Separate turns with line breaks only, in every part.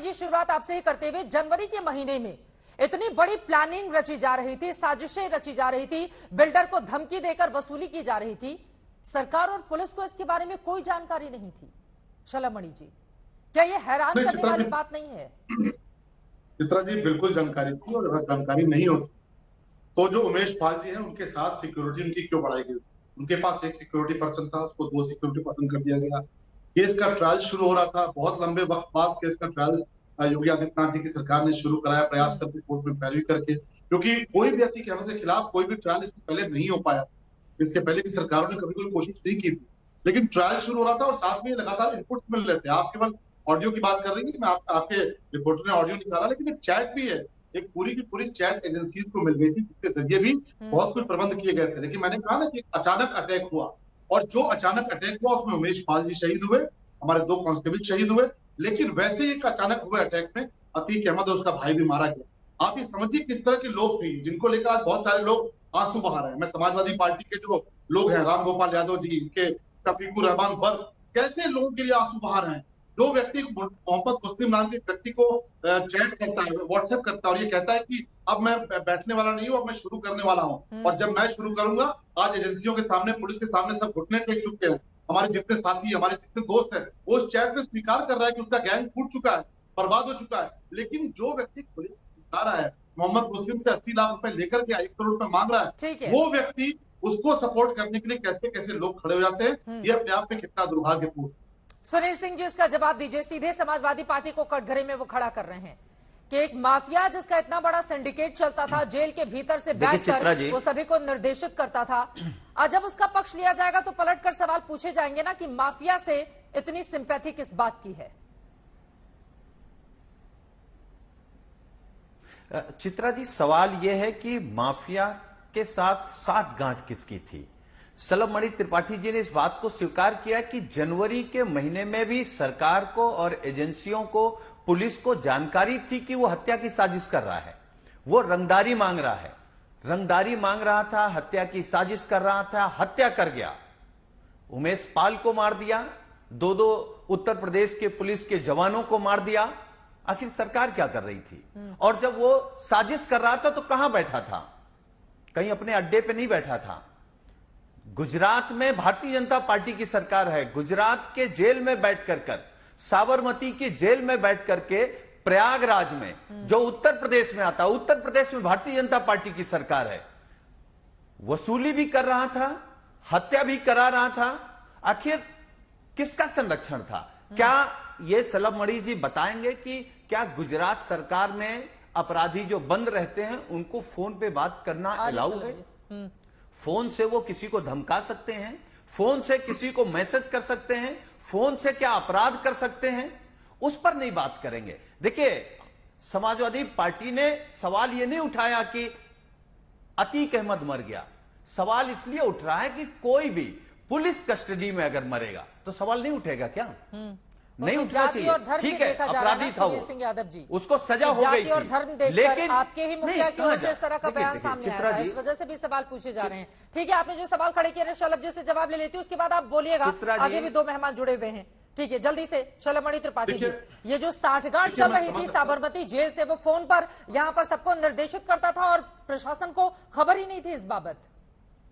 जी, शुरुआत आपसे ही करते हुए, जनवरी के महीने में इतनी बड़ी प्लानिंग रची जा रही थी, साजिशें रची जा रही थी, बिल्डर को धमकी देकर वसूली की जा रही थी, सरकार और पुलिस को इसके बारे में कोई जानकारी नहीं थी। शलभमणि जी, क्या यह हैरान करने वाली बात नहीं है?
चित्रा जी, बिल्कुल जानकारी थी, और अगर जानकारी नहीं होती तो जो उमेश पाल जी हैं उनके साथ सिक्योरिटी उनकी क्यों बढ़ाई गई? उनके पास एक सिक्योरिटी पर्सन था, उसको 2 सिक्योरिटी पर्सन कर दिया गया। केस का ट्रायल शुरू हो रहा था, बहुत लंबे वक्त बाद केस का ट्रायल योगी आदित्यनाथ जी की सरकार ने शुरू कराया, प्रयास करके कोर्ट में पैरवी करके, क्योंकि कोई भी अतीक अहमद के खिलाफ कोई भी ट्रायल इससे पहले नहीं हो पाया। इसके पहले की सरकारों ने कभी कोई कोशिश नहीं की थी, लेकिन ट्रायल शुरू हो रहा था और साथ में लगातार इनपुट्स मिल रहे थे। आप केवल ऑडियो की बात कर रही थी, मैं आपके रिपोर्टर ने ऑडियो निकाला, लेकिन एक चैट भी है, एक पूरी की पूरी चैट एजेंसी को मिल गई थी, जिसके जरिए भी बहुत कुछ प्रबंध किए गए थे। लेकिन मैंने कहा ना कि अचानक अटैक हुआ, और जो अचानक अटैक हुआ उसमें उमेश पाल जी शहीद हुए, हमारे 2 कांस्टेबल शहीद हुए, लेकिन वैसे ही एक अचानक हुए अटैक में अतीक अहमद और उसका भाई भी मारा गया। आप ये समझिए किस तरह के लोग थे, जिनको लेकर आज बहुत सारे लोग आंसू बहा रहे हैं। मैं समाजवादी पार्टी के जो लोग हैं, राम गोपाल यादव जी, इनके शफीकुर रहमान बर्क, कैसे लोगों के लिए आंसू बहा रहे हैं। जो व्यक्ति मोहम्मद मुस्लिम नाम के व्यक्ति को चैट करता है, व्हाट्सएप करता है, और ये कहता है कि अब मैं बैठने वाला नहीं हूं, अब मैं शुरू करने वाला हूं, और जब मैं शुरू करूंगा, आज एजेंसियों के सामने, पुलिस के सामने सब घुटने टेक चुके हैं। हमारे जितने साथी, हमारे जितने दोस्त हैं, वो उस चैट में स्वीकार कर रहा है कि उसका गैंग फूट चुका है, बर्बाद हो चुका है। लेकिन जो व्यक्ति बता रहा है मोहम्मद मुस्लिम से 80 लाख रुपए लेकर के 1 करोड़ रुपए मांग रहा है, वो व्यक्ति, उसको सपोर्ट करने के लिए कैसे कैसे लोग खड़े हो जाते हैं, ये अपने आप में कितना दुर्भाग्यपूर्ण।
सुनील सिंह जी, इसका जवाब दीजिए। सीधे समाजवादी पार्टी को कटघरे में वो खड़ा कर रहे हैं कि एक माफिया जिसका इतना बड़ा सिंडिकेट चलता था, जेल के भीतर से बैठकर वो सभी को निर्देशित करता था, और जब उसका पक्ष लिया जाएगा तो पलटकर सवाल पूछे जाएंगे ना कि माफिया से इतनी सिंपैथी किस बात की है?
चित्रा जी, सवाल यह है कि माफिया के साथ साठगांठ किसकी थी? शलभमणि त्रिपाठी जी ने इस बात को स्वीकार किया कि जनवरी के महीने में भी सरकार को और एजेंसियों को, पुलिस को जानकारी थी कि वो हत्या की साजिश कर रहा है, वो रंगदारी मांग रहा है, रंगदारी मांग रहा था, हत्या की साजिश कर रहा था, हत्या कर गया। उमेश पाल को मार दिया, 2 उत्तर प्रदेश के पुलिस के जवानों को मार दिया। आखिर सरकार क्या कर रही थी? और जब वो साजिश कर रहा था तो कहां बैठा था? कहीं अपने अड्डे पे नहीं बैठा था। गुजरात में भारतीय जनता पार्टी की सरकार है, गुजरात के जेल में बैठ कर, साबरमती की जेल में बैठ करके, प्रयागराज में जो उत्तर प्रदेश में आता है, उत्तर प्रदेश में भारतीय जनता पार्टी की सरकार है, वसूली भी कर रहा था, हत्या भी करा रहा था। आखिर किसका संरक्षण था? क्या ये शलभमणि जी बताएंगे कि क्या गुजरात सरकार में अपराधी जो बंद रहते हैं उनको फोन पे बात करना अलाउ है? फोन से वो किसी को धमका सकते हैं, फोन से किसी को मैसेज कर सकते हैं, फोन से क्या अपराध कर सकते हैं? उस पर नहीं बात करेंगे। देखिए, समाजवादी पार्टी ने सवाल ये नहीं उठाया कि अतीक अहमद मर गया। सवाल इसलिए उठ रहा है कि कोई भी पुलिस कस्टडी में अगर मरेगा तो सवाल नहीं उठेगा क्या? नहीं उठना चाहिए। ठीक है, अपराधी था वो, सिंह यादव जी, उसको सजा हो गई
और धर्म देखकर, लेकिन आपके ही मुखिया की ओर से इस तरह का बयान सामने आया था, इस वजह से भी सवाल पूछे जा रहे हैं। ठीक है, आपने जो सवाल खड़े किए, शलभ जी से जवाब ले लेती हूँ, उसके बाद आप बोलिएगा। आगे भी 2 मेहमान जुड़े हुए हैं। ठीक है, जल्दी से शलभमणि त्रिपाठी जी, ये जो साठगांठ चल रही थी साबरमती जेल से, वो फोन पर यहाँ पर सबको निर्देशित करता था और प्रशासन को खबर ही नहीं थी इस बाबत।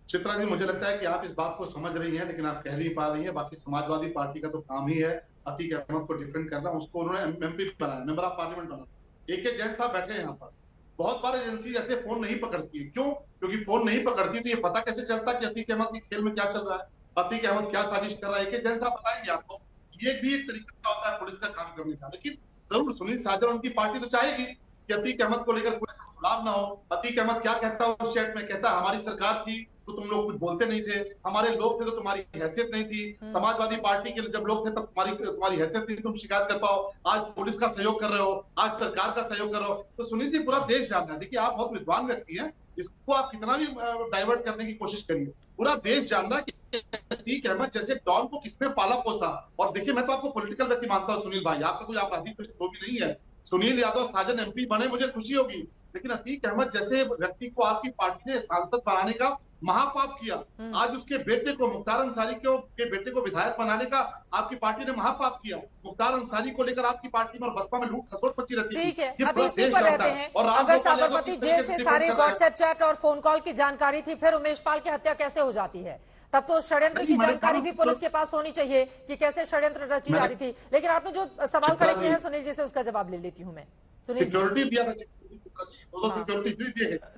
चित्रा जी, मुझे लगता है कि आप इस बात को समझ रही हैं, लेकिन आप कह नहीं पा रही हैं। बाकी समाजवादी पार्टी का तो काम ही है अतीक अहमद को डिफेंड करना। उसको उन्होंने एमपी बनाया, मेंबर ऑफ पार्लियामेंट बनाया। एक जैन साहब बैठे हैं यहाँ पर। बहुत बार एजेंसी ऐसे फोन नहीं पकड़ती है। क्यों? क्योंकि फोन नहीं पकड़ती तो ये पता कैसे चलता कि अतीक अहमद के खेल में क्या चल रहा है, अतीक अहमद क्या साजिश कर रहा है। एक जैन साहब बताएंगे आपको। ये भी एक तरीका होता है पुलिस का काम करने का। लेकिन जरूर सुनील साजन, उनकी पार्टी तो चाहेगी कि अतीक अहमद को लेकर पुलिस को सुराग ना हो। अतीक अहमद क्या कहता है उस चैट में? कहता है हमारी सरकार थी तो तुम लोग कुछ बोलते नहीं थे, हमारे लोग थे तो तुम्हारी हैसियत नहीं थी, समाजवादी पार्टी के जब लोग थे तब तुम्हारी हैसियत नहीं थी, तुम शिकायत कर पाओ, आज पुलिस का सहयोग कर रहे हो, आज सरकार का सहयोग कर रहे हो। तो सुनील जी, पूरा देश जान रहा है। देखिए, आप बहुत विद्वान व्यक्ति हैं, इसको आप कितना भी डाइवर्ट करने की कोशिश करिए, पूरा देश जान रहा है कि अतीक अहमद जैसे डॉन को किसने पाला पोसा। और देखिए, मैं तो आपको पॉलिटिकल व्यक्ति मानता हूँ सुनील भाई, आपका कोई आपराधिक पृष्ठभूमि नहीं है। सुनील यादव साजन एमपी बने, मुझे खुशी होगी, लेकिन अतीक अहमद जैसे व्यक्ति को आपकी पार्टी ने सांसद बनाने का महापाप किया, आज उसके बेटे को, मुख्तार अंसारी के बेटे को विधायक बनाने का आपकी पार्टी ने महापाप किया। मुख्तार अंसारी को लेकर आपकी पार्टी में और बसपा में लूट खसोट मची रहती है।
ठीक है, अभी इसी पर रहते हैं।
और
अगर साबरमती जेल से सारे व्हाट्सएप चैट और फोन कॉल की जानकारी थी, फिर उमेश पाल की हत्या कैसे हो जाती है? तब तो षड्यंत्र की जानकारी भी पुलिस के पास होनी चाहिए कि कैसे षड्यंत्र रची जा रही थी। लेकिन आपने जो सवाल खड़े किए हैं सुनील जी से, उसका जवाब ले लेती हूँ मैं।
सिक्योरिटी दिया था,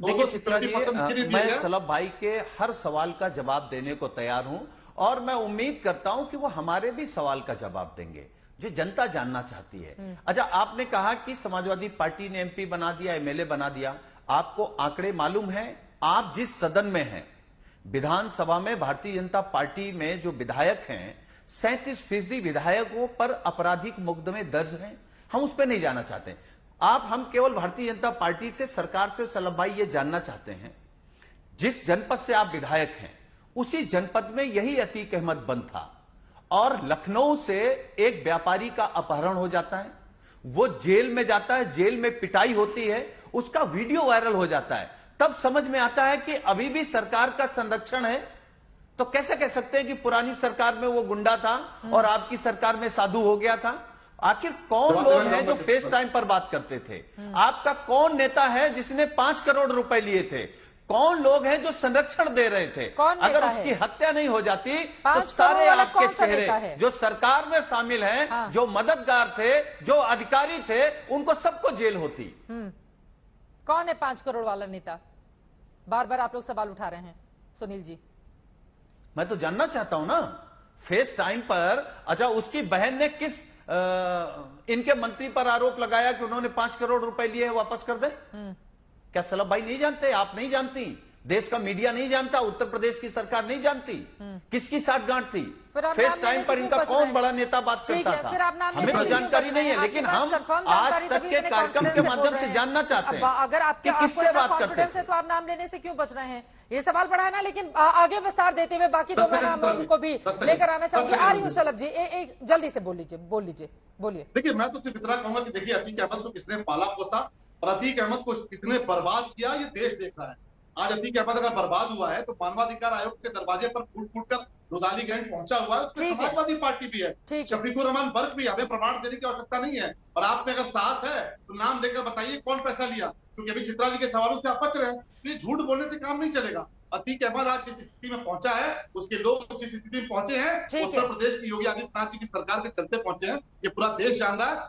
देखिए चित्रा जी, मैं सलभ भाई के हर सवाल का जवाब देने को तैयार हूं और मैं उम्मीद करता हूं कि वो हमारे भी सवाल का जवाब देंगे जो जनता जानना चाहती है। अच्छा, आपने कहा कि समाजवादी पार्टी ने एमपी बना दिया, एमएलए बना दिया। आपको आंकड़े मालूम है? आप जिस सदन में हैं, विधानसभा में भारतीय जनता पार्टी में जो विधायक हैं, 37% विधायकों पर आपराधिक मुकदमे दर्ज हैं। हम उस पर नहीं जाना चाहते। हम केवल भारतीय जनता पार्टी से, सरकार से सलभ भाई ये जानना चाहते हैं, जिस जनपद से आप विधायक हैं उसी जनपद में यही अतीक अहमद बंद था और लखनऊ से एक व्यापारी का अपहरण हो जाता है, वो जेल में जाता है, जेल में पिटाई होती है, उसका वीडियो वायरल हो जाता है। तब समझ में आता है कि अभी भी सरकार का संरक्षण है। तो कैसे कह सकते हैं कि पुरानी सरकार में वो गुंडा था और आपकी सरकार में साधु हो गया था? आखिर कौन लोग हैं जो फेस टाइम पर बात करते थे? आपका कौन नेता है जिसने 5 करोड़ रुपए लिए थे? कौन लोग हैं जो संरक्षण दे रहे थे? अगर उसकी हत्या नहीं हो जाती तो सारे आपके चेहरे जो सरकार में शामिल हैं, जो मददगार थे, जो अधिकारी थे, उनको सबको जेल होती।
कौन है 5 करोड़ वाला नेता? बार बार आप लोग सवाल उठा रहे हैं सुनील जी।
मैं तो जानना चाहता हूं ना, फेस टाइम पर। अच्छा, उसकी बहन ने किस इनके मंत्री पर आरोप लगाया कि उन्होंने 5 करोड़ रुपए लिए, वापस कर दे? क्या सलभ भाई नहीं जानते? आप नहीं जानती? देश का मीडिया नहीं जानता? उत्तर प्रदेश की सरकार नहीं जानती किसकी साठगांठ थी? फेस टाइम पर इनका कौन बड़ा नेता बात करता था? हमें तो जानकारी नहीं है, लेकिन हम आज तक के कार्यक्रम के माध्यम से जानना चाहते हैं
अगर आपके
किससे बात करते हैं।
तो आप नाम लेने से क्यों बच रहे हैं? ये सवाल बड़ा है ना, लेकिन आगे विस्तार देते हुए बाकी दो नामों को भी लेकर आना चाहूंगी। आ रही हूँ शलभ जी, एक जल्दी से बोल लीजिए।
देखिए, मैं तो सिर्फ इतना कहूंगा कि देखिए, अतीक अहमद को किसने पाला पोसा और अतीक अहमद को किसने बर्बाद किया, ये देश देख रहा है। आज अतीक अहमद अगर बर्बाद हुआ है तो मानवाधिकार आयोग के दरवाजे पर फूट कर रुदाली गैंग पहुंचा हुआ है, उसमें समाजवादी पार्टी भी है, शफीकुर रहमान बर्क भी। हमें प्रमाण देने की आवश्यकता नहीं है। और आप में अगर साहस है तो नाम देकर बताइए कौन पैसा लिया, क्योंकि अभी चित्रा जी के सवालों से आप बच रहे हैं। ये झूठ बोलने से काम नहीं चलेगा। अतीक अहमद आज जिस स्थिति में पहुंचा है, उसके लोग जिस स्थिति में पहुंचे हैं, उत्तर प्रदेश की योगी आदित्यनाथ जी की सरकार के चलते पहुंचे हैं। ये पूरा देश जान रहा है।